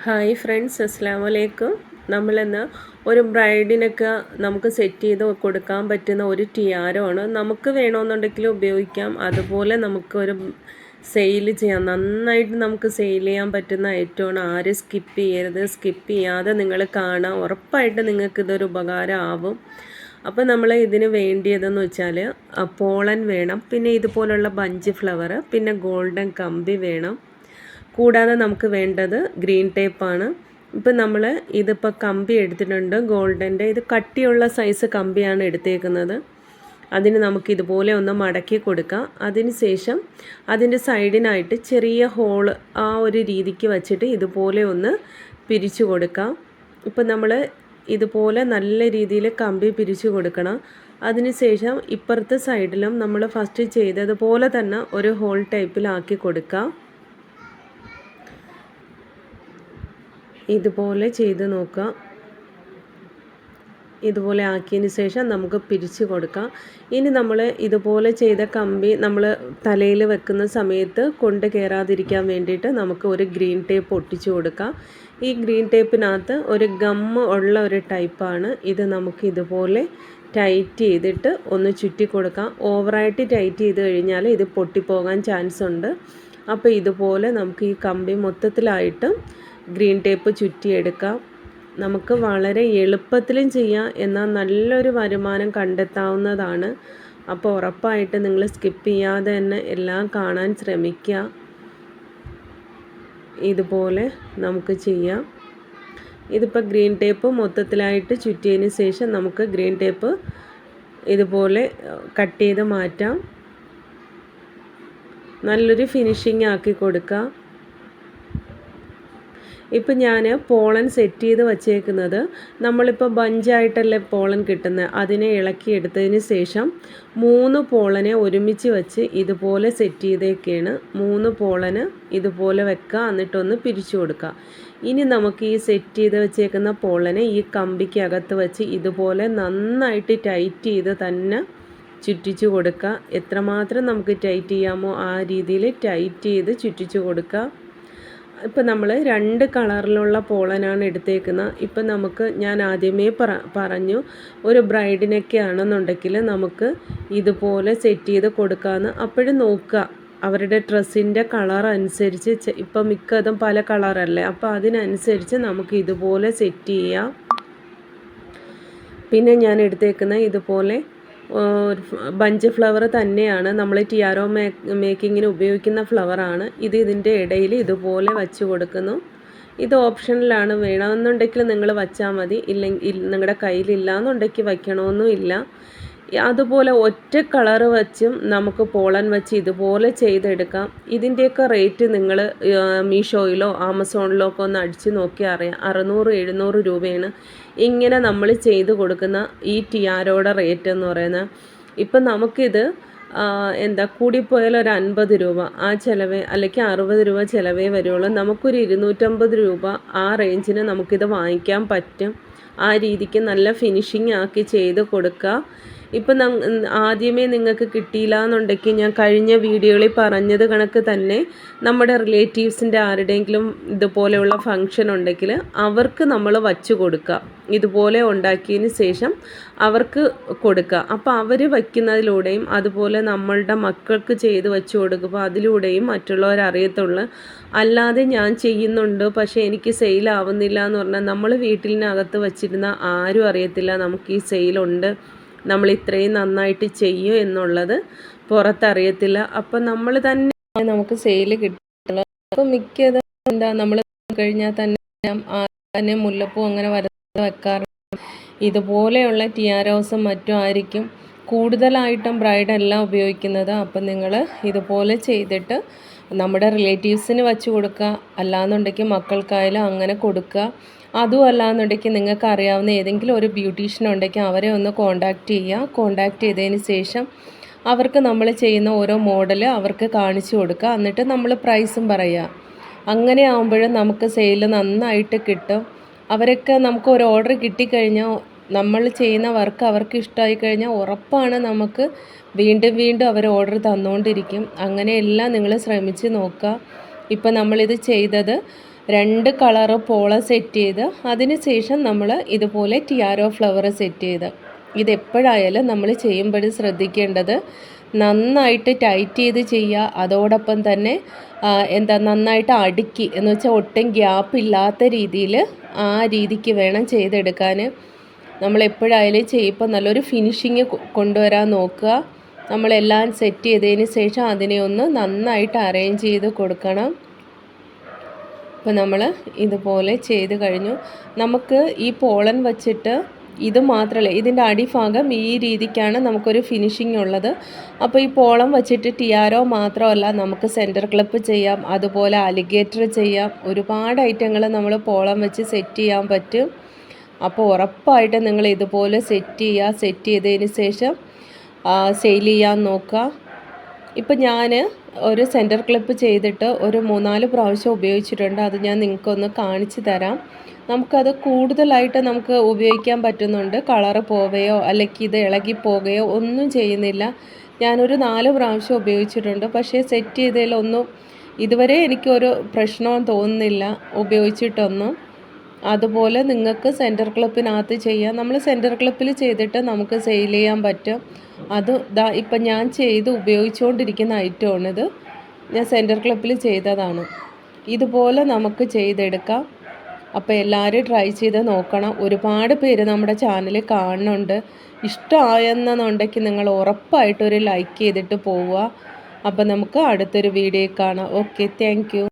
Hi friends, അസ്സാം വലൈക്കും. നമ്മളിന്ന് ഒരു ബ്രൈഡിനൊക്കെ നമുക്ക് സെറ്റ് ചെയ്ത് കൊടുക്കാൻ പറ്റുന്ന ഒരു ടിയാരോ ആണ്. നമുക്ക് വേണമെന്നുണ്ടെങ്കിൽ ഉപയോഗിക്കാം. അതുപോലെ നമുക്കൊരു സെയിൽ ചെയ്യാം. നന്നായിട്ട് നമുക്ക് സെയിൽ ചെയ്യാൻ പറ്റുന്ന ഐറ്റമാണ്. ആരും സ്കിപ്പ് ചെയ്യരുത്. സ്കിപ്പ് ചെയ്യാതെ നിങ്ങൾ കാണാം. ഉറപ്പായിട്ട് നിങ്ങൾക്കിതൊരു ഉപകാരം ആവും. അപ്പോൾ നമ്മൾ ഇതിന് വേണ്ടിയതെന്ന് വെച്ചാൽ പോളൻ വേണം, പിന്നെ ഇതുപോലുള്ള ബഞ്ച് ഫ്ലവർ, പിന്നെ ഗോൾഡൻ കമ്പി വേണം. കൂടാതെ നമുക്ക് വേണ്ടത് ഗ്രീൻ ടേപ്പാണ്. ഇപ്പം നമ്മൾ ഇതിപ്പോൾ കമ്പി എടുത്തിട്ടുണ്ട് ഗോൾഡൻ്റെ. ഇത് കട്ടിയുള്ള സൈസ് കമ്പിയാണ് എടുത്തേക്കുന്നത്. അതിന് നമുക്ക് ഇതുപോലെ ഒന്ന് മടക്കി കൊടുക്കാം. അതിന് ശേഷം അതിൻ്റെ സൈഡിനായിട്ട് ചെറിയ ഹോള് ആ ഒരു രീതിക്ക് വച്ചിട്ട് ഇതുപോലെ ഒന്ന് പിരിച്ചു കൊടുക്കാം. ഇപ്പം നമ്മൾ ഇതുപോലെ നല്ല രീതിയിൽ കമ്പി പിരിച്ചു കൊടുക്കണം. അതിനുശേഷം ഇപ്പുറത്തെ സൈഡിലും നമ്മൾ ഫസ്റ്റ് ചെയ്തതുപോലെ തന്നെ ഒരു ഹോൾ ടൈപ്പിലാക്കി കൊടുക്കാം. ഇതുപോലെ ചെയ്ത് നോക്കാം. ഇതുപോലെ ആക്കിയതിന് ശേഷം നമുക്ക് പിരിച്ചു കൊടുക്കാം. ഇനി നമ്മൾ ഇതുപോലെ ചെയ്ത കമ്പി നമ്മൾ തലയിൽ വെക്കുന്ന സമയത്ത് കൊണ്ട് കയറാതിരിക്കാൻ വേണ്ടിയിട്ട് നമുക്ക് ഒരു ഗ്രീൻ ടേപ്പ് ഒട്ടിച്ചു കൊടുക്കാം. ഈ ഗ്രീൻ ടേപ്പിനകത്ത് ഒരു ഗമ്മ് ഉള്ള ഒരു ടൈപ്പാണ് ഇത്. നമുക്ക് ഇതുപോലെ ടൈറ്റ് ചെയ്തിട്ട് ഒന്ന് ചുറ്റി കൊടുക്കാം. ഓവറായിട്ട് ടൈറ്റ് ചെയ്ത് കഴിഞ്ഞാൽ ഇത് പൊട്ടിപ്പോകാൻ ചാൻസ് ഉണ്ട്. അപ്പോൾ ഇതുപോലെ നമുക്ക് ഈ കമ്പി മൊത്തത്തിലായിട്ട് ഗ്രീൻ ടേപ്പ് ചുറ്റിയെടുക്കാം. നമുക്ക് വളരെ എളുപ്പത്തിലും ചെയ്യാം, എന്നാൽ നല്ലൊരു വരുമാനം കണ്ടെത്താവുന്നതാണ്. അപ്പോൾ ഉറപ്പായിട്ട് നിങ്ങൾ സ്കിപ്പ് ചെയ്യാതെ തന്നെ എല്ലാം കാണാൻ ശ്രമിക്കുക. ഇതുപോലെ നമുക്ക് ചെയ്യാം. ഇതിപ്പോൾ ഗ്രീൻ ടേപ്പ് മൊത്തത്തിലായിട്ട് ചുറ്റിയതിന് ശേഷം നമുക്ക് ഗ്രീൻ ടേപ്പ് ഇതുപോലെ കട്ട് ചെയ്ത് മാറ്റാം. നല്ലൊരു ഫിനിഷിങ് ആക്കി കൊടുക്കുക. ഇപ്പം ഞാൻ പോളൻ സെറ്റ് ചെയ്ത് വച്ചേക്കുന്നത്, നമ്മളിപ്പോൾ ബഞ്ചായിട്ടല്ലേ പോളൻ കിട്ടുന്നത്, അതിനെ ഇളക്കിയെടുത്തതിന് ശേഷം 3 പോളനെ ഒരുമിച്ച് വെച്ച് ഇതുപോലെ സെറ്റ് ചെയ്തേക്കാണ്. 3 പോളന് ഇതുപോലെ വെക്കുക, എന്നിട്ടൊന്ന് പിരിച്ചു കൊടുക്കുക. ഇനി നമുക്ക് ഈ സെറ്റ് ചെയ്ത് വെച്ചേക്കുന്ന പോളനെ ഈ കമ്പിക്കകത്ത് വെച്ച് ഇതുപോലെ നന്നായിട്ട് ടൈറ്റ് ചെയ്ത് തന്നെ ചുറ്റിച്ചു കൊടുക്കുക. എത്രമാത്രം നമുക്ക് ടൈറ്റ് ചെയ്യാമോ ആ രീതിയിൽ ടൈറ്റ് ചെയ്ത് ചുറ്റിച്ചു കൊടുക്കുക. ഇപ്പം നമ്മൾ 2 കളറിലുള്ള പോളനാണ് എടുത്തേക്കുന്നത്. ഇപ്പം നമുക്ക് ഞാൻ ആദ്യമേ പറഞ്ഞു, ഒരു ബ്രൈഡിനൊക്കെ ആണെന്നുണ്ടെങ്കിൽ നമുക്ക് ഇതുപോലെ സെറ്റ് ചെയ്ത് കൊടുക്കാമെന്ന്. അപ്പോഴും നോക്കുക, അവരുടെ ഡ്രസ്സിൻ്റെ കളർ അനുസരിച്ച് ഇപ്പം മിക്കതും പല കളറല്ലേ, അപ്പോൾ അതിനനുസരിച്ച് നമുക്ക് ഇതുപോലെ സെറ്റ് ചെയ്യാം. പിന്നെ ഞാൻ എടുത്തേക്കുന്ന ഇതുപോലെ ബഞ്ച് ഫ്ലവർ തന്നെയാണ്. നമ്മൾ ടിയാരോ മേക്കിങ്ങിന് ഉപയോഗിക്കുന്ന ഫ്ലവറാണ് ഇത്. ഇതിൻ്റെ ഇടയിൽ ഇതുപോലെ വച്ച് കൊടുക്കുന്നു. ഇത് ഓപ്ഷനിലാണ്. വേണമെന്നുണ്ടെങ്കിൽ നിങ്ങൾ വച്ചാൽ മതി, ഇല്ലെങ്കിൽ നിങ്ങളുടെ കയ്യിലില്ല എന്നുണ്ടെങ്കിൽ വയ്ക്കണമെന്നും ഇല്ല. അതുപോലെ ഒറ്റ കളറ് വച്ചും നമുക്ക് പോളൻ വെച്ച് ഇതുപോലെ ചെയ്തെടുക്കാം. ഇതിൻ്റെയൊക്കെ റേറ്റ് നിങ്ങൾ മീഷോയിലോ ആമസോണിലോ ഒക്കെ ഒന്ന് അടിച്ച് നോക്കിയാൽ അറിയാം. 600-700 രൂപയാണ് ഇങ്ങനെ നമ്മൾ ചെയ്ത് കൊടുക്കുന്ന ഈ ടിയാരോയുടെ റേറ്റ് എന്ന് പറയുന്നത്. ഇപ്പം നമുക്കിത് കൂടിപ്പോയാൽ ഒരു 50 രൂപ ആ ചിലവേ, അല്ലെങ്കിൽ 60 രൂപ ചിലവേ വരുള്ളൂ. നമുക്കൊരു 250 രൂപ ആ റേഞ്ചിന് നമുക്കിത് വാങ്ങിക്കാൻ പറ്റും. ആ രീതിക്ക് നല്ല ഫിനിഷിങ് ആക്കി ചെയ്ത് കൊടുക്കുക. ഇപ്പം ആദ്യമേ നിങ്ങൾക്ക് കിട്ടിയില്ല എന്നുണ്ടെങ്കിൽ ഞാൻ കഴിഞ്ഞ വീഡിയോയിൽ പറഞ്ഞത് കണക്ക് തന്നെ നമ്മുടെ റിലേറ്റീവ്സിൻ്റെ ആരുടെയെങ്കിലും ഇതുപോലെയുള്ള ഫങ്ഷൻ ഉണ്ടെങ്കിൽ അവർക്ക് നമ്മൾ വച്ചു കൊടുക്കുക. ഇതുപോലെ ഉണ്ടാക്കിയതിന് ശേഷം അവർക്ക് കൊടുക്കുക. അപ്പോൾ അവർ വയ്ക്കുന്നതിലൂടെയും അതുപോലെ നമ്മളുടെ മക്കൾക്ക് ചെയ്ത് വെച്ച് കൊടുക്കുമ്പോൾ അതിലൂടെയും മറ്റുള്ളവരറിയത്തുള്ളൂ. അല്ലാതെ ഞാൻ ചെയ്യുന്നുണ്ട് പക്ഷേ എനിക്ക് സെയിലാവുന്നില്ല എന്ന് പറഞ്ഞാൽ നമ്മൾ വീട്ടിനകത്ത് വച്ചിരുന്ന ആരും അറിയത്തില്ല നമുക്ക് ഈ സെയിലുണ്ട്, നമ്മൾ ഇത്രയും നന്നായിട്ട് ചെയ്യും എന്നുള്ളത് പുറത്തറിയത്തില്ല. അപ്പം നമ്മൾ തന്നെ നമുക്ക് സെയിൽ കിട്ടുള്ളൂ. അപ്പം മിക്കത് നമ്മൾ കഴിഞ്ഞാൽ തന്നെ മുല്ലപ്പൂ അങ്ങനെ വെക്കാറുണ്ട്. ഇതുപോലെയുള്ള ടിയാരോസും മറ്റും ആയിരിക്കും കൂടുതലായിട്ടും ബ്രൈഡെല്ലാം ഉപയോഗിക്കുന്നത്. അപ്പം നിങ്ങൾ ഇതുപോലെ ചെയ്തിട്ട് നമ്മുടെ റിലേറ്റീവ്സിന് വച്ച് കൊടുക്കുക, അല്ലാന്നുണ്ടെങ്കിൽ മക്കൾക്കായാലും അങ്ങനെ കൊടുക്കുക. അതും അല്ലാന്നുണ്ടെങ്കിൽ നിങ്ങൾക്ക് അറിയാവുന്ന ഏതെങ്കിലും ഒരു ബ്യൂട്ടീഷ്യൻ ഉണ്ടെങ്കിൽ അവരെ ഒന്ന് കോണ്ടാക്റ്റ് ചെയ്യുക. കോണ്ടാക്റ്റ് ചെയ്തതിന് ശേഷം അവർക്ക് നമ്മൾ ചെയ്യുന്ന ഓരോ മോഡൽ അവർക്ക് കാണിച്ചു കൊടുക്കുക. എന്നിട്ട് നമ്മൾ പ്രൈസും പറയുക. അങ്ങനെ ആകുമ്പോഴും നമുക്ക് സെയിൽ നന്നായിട്ട് കിട്ടും. അവരൊക്കെ നമുക്ക് ഒരു ഓർഡർ കിട്ടിക്കഴിഞ്ഞാൽ നമ്മൾ ചെയ്യുന്ന വർക്ക് അവർക്ക് ഇഷ്ടമായി കഴിഞ്ഞാൽ ഉറപ്പാണ് നമുക്ക് വീണ്ടും വീണ്ടും അവർ ഓർഡർ തന്നുകൊണ്ടിരിക്കും. അങ്ങനെയെല്ലാം നിങ്ങൾ ശ്രമിച്ച് നോക്കുക. ഇപ്പം നമ്മളിത് ചെയ്തത് 2 കളറ് പോളം സെറ്റ് ചെയ്ത് അതിന് ശേഷം നമ്മൾ ഇതുപോലെ ടിയാരോ ഫ്ലവർ സെറ്റ് ചെയ്ത്. ഇതെപ്പോഴായാലും നമ്മൾ ചെയ്യുമ്പോഴും ശ്രദ്ധിക്കേണ്ടത് നന്നായിട്ട് ടൈറ്റ് ചെയ്ത് ചെയ്യുക. അതോടൊപ്പം തന്നെ നന്നായിട്ട് അടുക്കി എന്ന് വെച്ചാൽ ഒട്ടും ഗ്യാപ്പ് ഇല്ലാത്ത രീതിയിൽ ആ രീതിക്ക് വേണം ചെയ്തെടുക്കാൻ. നമ്മളെപ്പോഴായാലും ചെയ്യുമ്പോൾ നല്ലൊരു ഫിനിഷിങ് കൊണ്ടുവരാൻ നോക്കുക. നമ്മളെല്ലാം സെറ്റ് ചെയ്തതിന് ശേഷം അതിനെ ഒന്ന് നന്നായിട്ട് അറേഞ്ച് ചെയ്ത് കൊടുക്കണം. അപ്പോൾ നമ്മൾ ഇതുപോലെ ചെയ്ത് കഴിഞ്ഞു. നമുക്ക് ഈ പോളൻ വച്ചിട്ട് ഇത് മാത്രമല്ല, ഇതിൻ്റെ അടിഭാഗം ഈ രീതിക്കാണ് നമുക്കൊരു ഫിനിഷിംഗ് ഉള്ളത്. അപ്പോൾ ഈ പോളം വച്ചിട്ട് ടിയാരോ മാത്രമല്ല, നമുക്ക് സെൻറ്റർ ക്ലിപ്പ് ചെയ്യാം, അതുപോലെ അലിഗേറ്റർ ചെയ്യാം. ഒരുപാട് ഐറ്റങ്ങൾ നമ്മൾ പോളം വെച്ച് സെറ്റ് ചെയ്യാൻ പറ്റും. അപ്പോൾ ഉറപ്പായിട്ട് നിങ്ങൾ ഇതുപോലെ സെറ്റ് ചെയ്തതിന് ശേഷം സെയിൽ ചെയ്യാൻ നോക്കുക. ഇപ്പം ഞാൻ ഒരു സെൻറ്റർ ക്ലിപ്പ് ചെയ്തിട്ട് ഒരു 3-4 പ്രാവശ്യം ഉപയോഗിച്ചിട്ടുണ്ട്. അത് ഞാൻ നിങ്ങൾക്കൊന്ന് കാണിച്ചു തരാം. നമുക്കത് കൂടുതലായിട്ട് നമുക്ക് ഉപയോഗിക്കാൻ പറ്റുന്നുണ്ട്. കളറ് പോവുകയോ അല്ലെങ്കിൽ ഇത് ഇളകിപ്പോവുകയോ ഒന്നും ചെയ്യുന്നില്ല. ഞാനൊരു 4 പ്രാവശ്യം ഉപയോഗിച്ചിട്ടുണ്ട്. പക്ഷേ സെറ്റ് ചെയ്തതിലൊന്നും ഇതുവരെ എനിക്കൊരു പ്രശ്നവും തോന്നുന്നില്ല ഉപയോഗിച്ചിട്ടൊന്നും. അതുപോലെ നിങ്ങൾക്ക് സെൻറ്റർ ക്ലിപ്പിനകത്ത് ചെയ്യാം. നമ്മൾ സെൻറ്റർ ക്ലിപ്പിൽ ചെയ്തിട്ട് നമുക്ക് സെയിൽ ചെയ്യാൻ പറ്റും. അത് ഇപ്പം ഞാൻ ഉപയോഗിച്ചുകൊണ്ടിരിക്കുന്ന ഐറ്റമാണിത്. ഞാൻ സെൻറ്റർ ക്ലിപ്പിൽ ചെയ്തതാണ്. ഇതുപോലെ നമുക്ക് ചെയ്തെടുക്കാം. അപ്പോൾ എല്ലാവരും ട്രൈ ചെയ്ത് നോക്കണം. ഒരുപാട് പേര് നമ്മുടെ ചാനൽ കാണുന്നുണ്ട്. ഇഷ്ടമായെന്നുണ്ടെങ്കിൽ നിങ്ങൾ ഉറപ്പായിട്ടൊരു ലൈക്ക് ചെയ്തിട്ട് പോവുക. അപ്പോൾ നമുക്ക് അടുത്തൊരു വീഡിയോ കാണാം. Okay, thank you.